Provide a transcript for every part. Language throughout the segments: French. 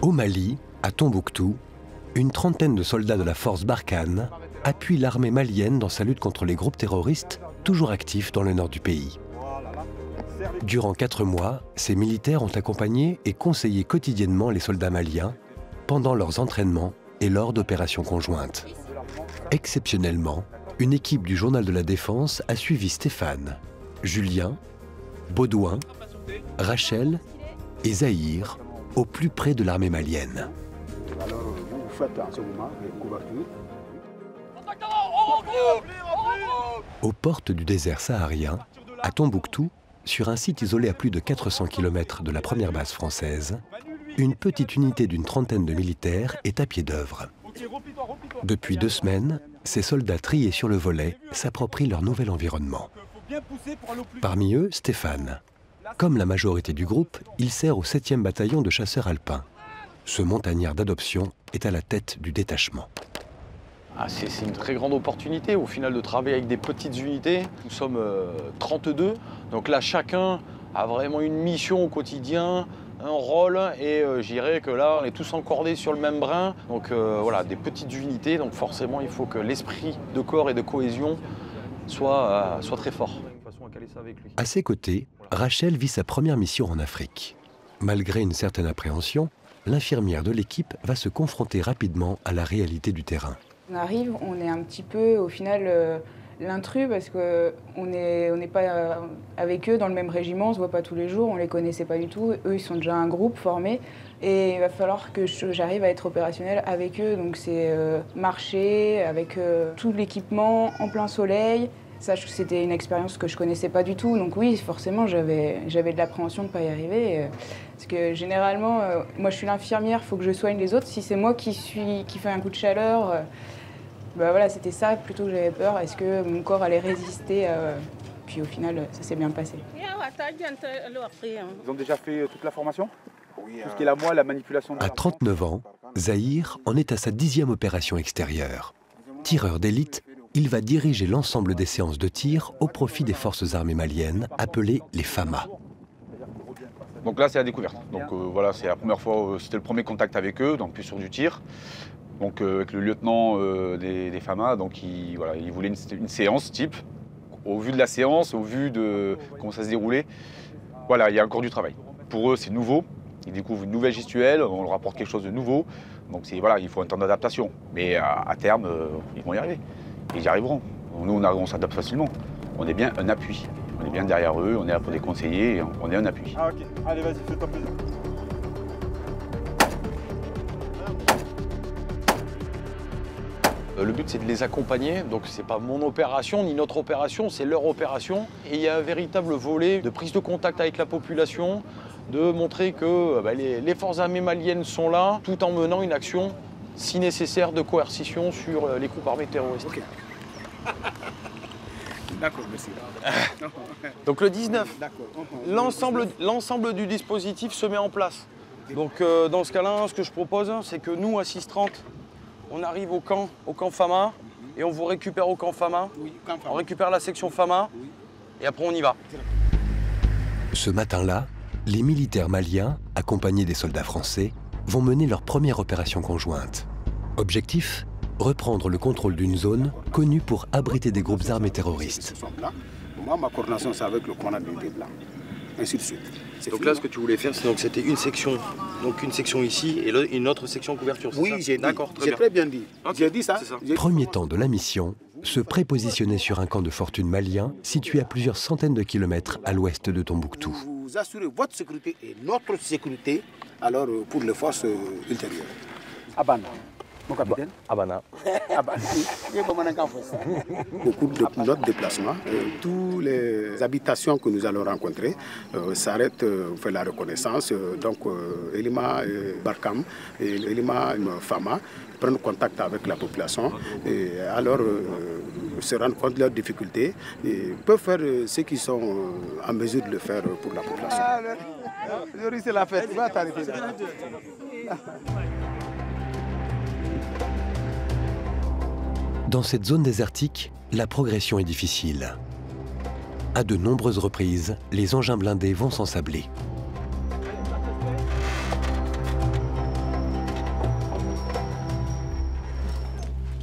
Au Mali, à Tombouctou, une trentaine de soldats de la force Barkhane appuient l'armée malienne dans sa lutte contre les groupes terroristes toujours actifs dans le nord du pays. Durant 4 mois, ces militaires ont accompagné et conseillé quotidiennement les soldats maliens pendant leurs entraînements et lors d'opérations conjointes. Exceptionnellement, une équipe du Journal de la Défense a suivi Stéphane, Julien, Baudouin, Rachel et Zahir au plus près de l'armée malienne. Alors, vous faites en ce moment les couvertures. Aux portes du désert saharien, à Tombouctou, sur un site isolé à plus de 400 km de la première base française, une petite unité d'une trentaine de militaires est à pied d'œuvre. Depuis 2 semaines, ces soldats triés sur le volet s'approprient leur nouvel environnement. Parmi eux, Stéphane. Comme la majorité du groupe, il sert au 7e bataillon de chasseurs alpins. Ce montagnard d'adoption est à la tête du détachement. C'est une très grande opportunité au final de travailler avec des petites unités. Nous sommes 32, donc là chacun a vraiment une mission au quotidien, un rôle, et je dirais que là on est tous encordés sur le même brin. Donc voilà, des petites unités, donc forcément il faut que l'esprit de corps et de cohésion soit très fort. À ses côtés, Rachel vit sa première mission en Afrique. Malgré une certaine appréhension, l'infirmière de l'équipe va se confronter rapidement à la réalité du terrain. On arrive, on est un petit peu, au final, l'intrus parce qu'on n'est pas avec eux dans le même régiment, on ne se voit pas tous les jours, on ne les connaissait pas du tout. Eux, ils sont déjà un groupe formé et il va falloir que j'arrive à être opérationnelle avec eux. Donc c'est marcher avec tout l'équipement en plein soleil. C'était une expérience que je ne connaissais pas du tout. Donc oui, forcément, j'avais de l'appréhension de ne pas y arriver. Parce que généralement, moi je suis l'infirmière, il faut que je soigne les autres. Si c'est moi qui fais un coup de chaleur, bah voilà, c'était ça plutôt que j'avais peur. Est-ce que mon corps allait résister Puis au final, ça s'est bien passé. Ils ont déjà fait toute la formation? Oui. Tout ce qui est la moelle, la manipulation de À 39 ans, Zahir en est à sa 10e opération extérieure. Tireur d'élite, il va diriger l'ensemble des séances de tir au profit des forces armées maliennes, appelées les FAMA. Donc là, c'est la découverte. Donc voilà, c'est la première fois, c'était le premier contact avec eux, donc plus sur du tir. Donc avec le lieutenant des FAMA, donc il voulait une séance type. Au vu de la séance, au vu de comment ça se déroulait, voilà, il y a encore du travail. Pour eux, c'est nouveau. Ils découvrent une nouvelle gestuelle, on leur apporte quelque chose de nouveau. Donc voilà, il faut un temps d'adaptation. Mais à terme, ils vont y arriver. Ils y arriveront. Nous, on s'adapte facilement. On est bien un appui. On est bien derrière eux, on est là pour les conseiller, et on est un appui. Ah ok, allez vas-y, fais-toi plaisir. Le but, c'est de les accompagner. Donc c'est pas mon opération ni notre opération, c'est leur opération. Et il y a un véritable volet de prise de contact avec la population, de montrer que les forces armées maliennes sont là, tout en menant une action, si nécessaire, de coercition sur les groupes armés terroristes. Okay. D'accord, merci. Donc le 19, l'ensemble du dispositif se met en place. Donc dans ce cas-là, ce que je propose, c'est que nous, à 6h30, on arrive au camp FAMA et on vous récupère au camp FAMA. Oui, camp FAMA. On récupère la section FAMA et après on y va. Ce matin-là, les militaires maliens, accompagnés des soldats français, vont mener leur première opération conjointe. Objectif : reprendre le contrôle d'une zone connue pour abriter des groupes armés terroristes. Moi, ma coordination, c'est avec le commandant d'unité blanc. Ainsi de suite. Donc là, ce que tu voulais faire, c'était une section ici et une autre section couverture. Oui, j'ai dit. D'accord, très bien dit. Okay. J'ai dit ça. Premier temps de la mission, se prépositionner sur un camp de fortune malien situé à plusieurs centaines de kilomètres à l'ouest de Tombouctou. Vous assurez votre sécurité et notre sécurité alors pour les forces ultérieures. Abana. Mon capitaine. Abana. Au cours de notre déplacement, toutes les habitations que nous allons rencontrer s'arrêtent, on fait la reconnaissance. Donc, Elima Barkham et Elima Fama prennent contact avec la population et alors se rendent compte de leurs difficultés et peuvent faire ce qu'ils sont en mesure de le faire pour la population. C'est la fête, va t'arrêter. Dans cette zone désertique, la progression est difficile. À de nombreuses reprises, les engins blindés vont s'ensabler.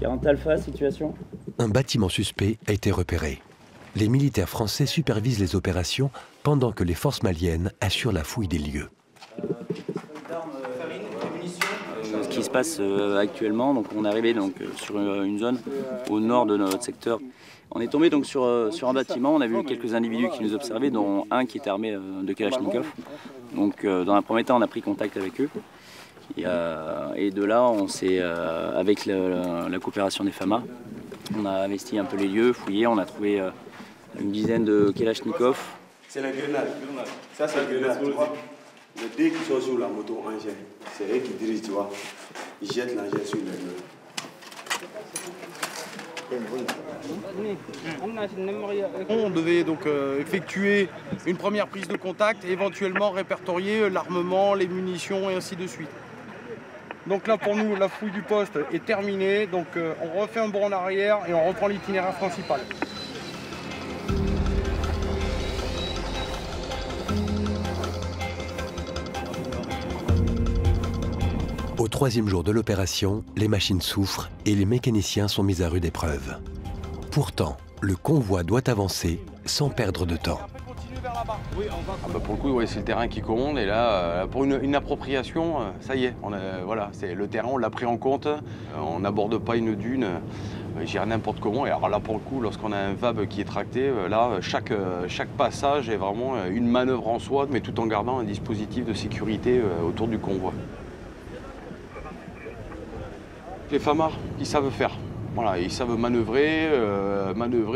40 Alpha, situation. Un bâtiment suspect a été repéré. Les militaires français supervisent les opérations pendant que les forces maliennes assurent la fouille des lieux. Ce qui se passe actuellement, donc on est arrivé sur une zone au nord de notre secteur. On est tombé donc sur un bâtiment, on a vu quelques individus qui nous observaient, dont un qui était armé de Kalachnikov. Donc dans un premier temps, on a pris contact avec eux. Et de là, on s'est, avec la coopération des FAMA, on a investi un peu les lieux, fouillé, on a trouvé une dizaine de Kalachnikov. C'est la grenade. Ça, c'est la grenade, tu vois. Les deux qui sont sur la moto engin, c'est eux qui dirigent, tu vois. Ils jettent l'engin sur les deux. On devait donc effectuer une première prise de contact, éventuellement répertorier l'armement, les munitions et ainsi de suite. Donc là pour nous, la fouille du poste est terminée, donc on refait un bond en arrière et on reprend l'itinéraire principal. Au troisième jour de l'opération, les machines souffrent et les mécaniciens sont mis à rude épreuve. Pourtant, le convoi doit avancer sans perdre de temps. Pour le coup, ouais, c'est le terrain qui commande et là, pour une appropriation, ça y est, voilà, c'est le terrain, on l'a pris en compte. On n'aborde pas une dune, j'irai n'importe comment. Et alors là, pour le coup, lorsqu'on a un VAB qui est tracté, là, chaque passage est vraiment une manœuvre en soi, mais tout en gardant un dispositif de sécurité autour du convoi. Les FAMA, ils savent faire. Voilà, ils savent manœuvrer,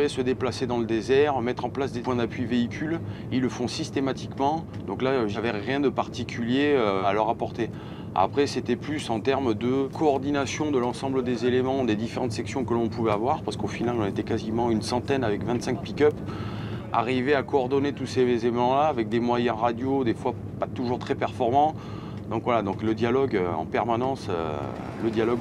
se déplacer dans le désert, mettre en place des points d'appui véhicules. Ils le font systématiquement. Donc là, j'avais rien de particulier à leur apporter. Après, c'était plus en termes de coordination de l'ensemble des éléments des différentes sections que l'on pouvait avoir, parce qu'au final, on était quasiment une centaine avec 25 pick-up. Arriver à coordonner tous ces éléments-là avec des moyens radio, des fois pas toujours très performants. Donc voilà, donc le dialogue en permanence, le dialogue.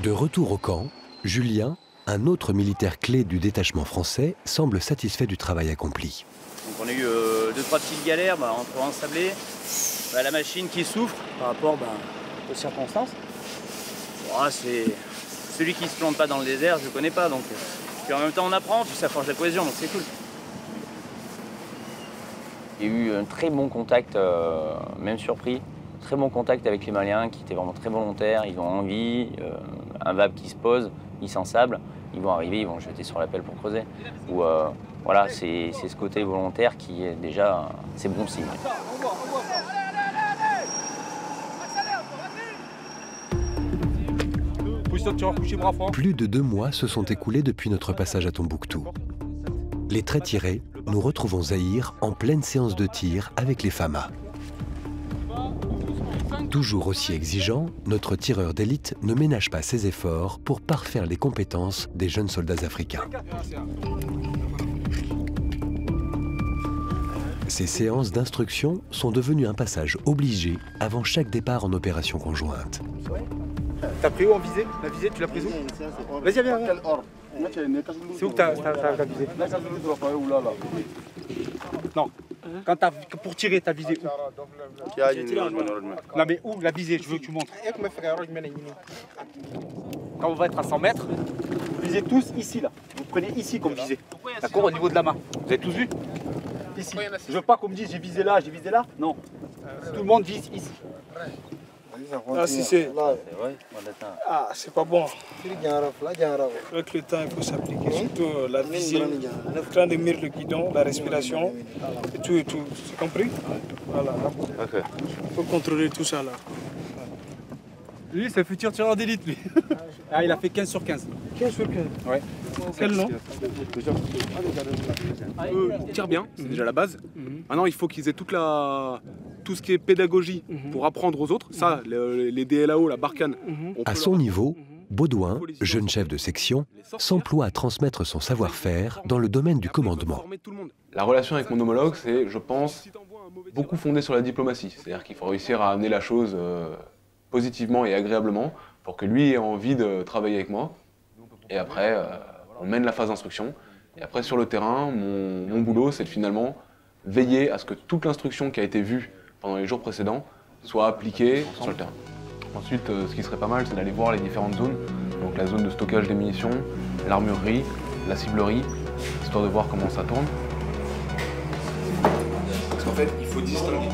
De retour au camp, Julien, un autre militaire clé du détachement français, semble satisfait du travail accompli. Donc on a eu 2-3 petites galères entre ensablés, la machine qui souffre par rapport aux circonstances. C'est celui qui ne se plante pas dans le désert, je ne connais pas. Donc, puis en même temps on apprend, puis ça forge la cohésion, donc c'est cool. Il y a eu un très bon contact, même surpris, très bon contact avec les Maliens qui étaient vraiment très volontaires, ils ont envie, un VAB qui se pose, ils s'ensablent, ils vont arriver, ils vont jeter sur la pelle pour creuser. Ou, voilà, c'est ce côté volontaire qui est déjà, c'est bon signe. Plus de 2 mois se sont écoulés depuis notre passage à Tombouctou. Les traits tirés, nous retrouvons Zahir en pleine séance de tir avec les FAMA. Toujours aussi exigeant, notre tireur d'élite ne ménage pas ses efforts pour parfaire les compétences des jeunes soldats africains. Ces séances d'instruction sont devenues un passage obligé avant chaque départ en opération conjointe. T'as pris où en visée? La visée, tu l'as prise où? Vas-y, viens. C'est où que t'as visé? Non. Pour tirer, t'as visé où? Non mais où la visée? Je veux que tu montres. Quand on va être à 100 mètres, vous visez tous ici là. Vous prenez ici comme visée. D'accord, au niveau de la main. Vous avez tous vu? Ici. Je veux pas qu'on me dise j'ai visé là. Non. Tout le monde vise ici. Ah, si c'est. Ah, c'est pas bon. Avec le temps, il faut s'appliquer. Surtout la visée, le train de mire le guidon, la respiration, et tout. C'est compris? Voilà. Okay. Il faut contrôler tout ça là. Lui, c'est le futur tireur d'élite, lui. Ah, il a fait 15 sur 15. 15 sur 15? Ouais. Quel nom? Ils tirent bien, c'est déjà la base. Maintenant, il faut qu'ils aient tout ce qui est pédagogie pour apprendre aux autres. Ça, les DLAO, la Barkhane. À son niveau, Baudouin, jeune chef de section, s'emploie à transmettre son savoir-faire dans le domaine du commandement. La relation avec mon homologue, c'est, je pense, beaucoup fondée sur la diplomatie. C'est-à-dire qu'il faut réussir à amener la chose positivement et agréablement pour que lui ait envie de travailler avec moi. Et après, on mène la phase d'instruction. Et après, sur le terrain, mon boulot, c'est de finalement veiller à ce que toute l'instruction qui a été vue pendant les jours précédents soit appliquée sur le terrain. Ensuite, ce qui serait pas mal, c'est d'aller voir les différentes zones. Donc la zone de stockage des munitions, l'armurerie, la ciblerie, histoire de voir comment ça tourne. Parce qu'en fait, il faut distinguer.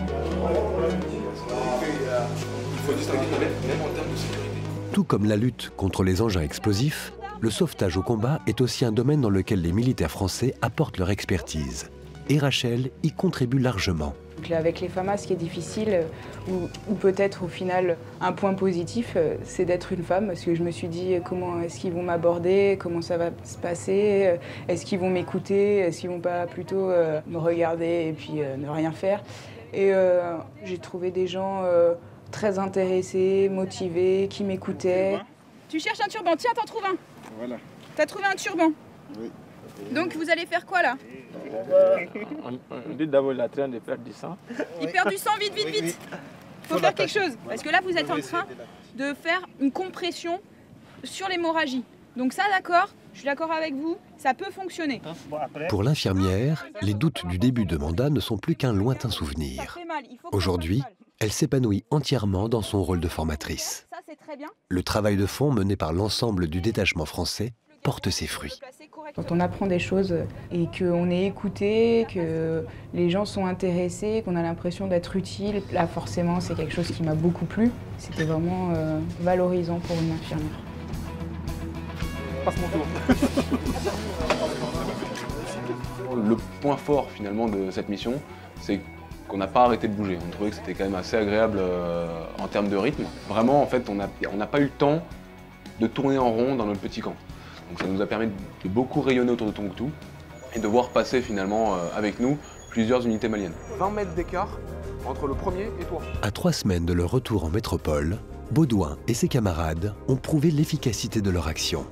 Même en termes de sécurité. Tout comme la lutte contre les engins explosifs, le sauvetage au combat est aussi un domaine dans lequel les militaires français apportent leur expertise. Et Rachel y contribue largement. Donc avec les FAMA, ce qui est difficile, ou peut-être au final un point positif, c'est d'être une femme. Parce que je me suis dit, comment est-ce qu'ils vont m'aborder, comment ça va se passer, est-ce qu'ils vont m'écouter, est-ce qu'ils vont pas plutôt me regarder et puis ne rien faire. Et j'ai trouvé des gens très intéressés, motivés, qui m'écoutaient. Tu cherches un turban, tiens, t'en trouves un. Voilà. T'as trouvé un turban? Oui. Donc vous allez faire quoi là? On dit d'abord il est en train de perdre du sang. Il perd du sang, vite, vite, vite. Il faut faire quelque chose. Parce que là vous êtes en train de faire une compression sur l'hémorragie. Donc ça d'accord, je suis d'accord avec vous, ça peut fonctionner. Pour l'infirmière, les doutes du début de mandat ne sont plus qu'un lointain souvenir. Aujourd'hui, elle s'épanouit entièrement dans son rôle de formatrice. Le travail de fond mené par l'ensemble du détachement français porte ses fruits. Quand on apprend des choses et qu'on est écouté, que les gens sont intéressés, qu'on a l'impression d'être utile, là forcément c'est quelque chose qui m'a beaucoup plu. C'était vraiment valorisant pour une infirmière. Passe mon tour. Le point fort finalement de cette mission, c'est qu'on n'a pas arrêté de bouger. On trouvait que c'était quand même assez agréable en termes de rythme. Vraiment, en fait, on n'a pas eu le temps de tourner en rond dans notre petit camp. Donc ça nous a permis de beaucoup rayonner autour de Tombouctou et de voir passer finalement avec nous plusieurs unités maliennes. 20 mètres d'écart entre le premier et toi. À 3 semaines de leur retour en métropole, Baudouin et ses camarades ont prouvé l'efficacité de leur action.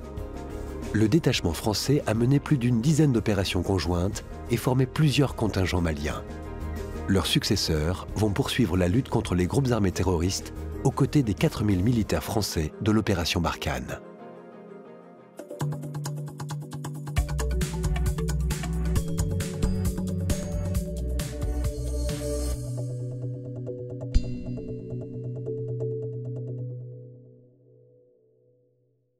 Le détachement français a mené plus d'une dizaine d'opérations conjointes et formé plusieurs contingents maliens. Leurs successeurs vont poursuivre la lutte contre les groupes armés terroristes aux côtés des 4000 militaires français de l'opération Barkhane.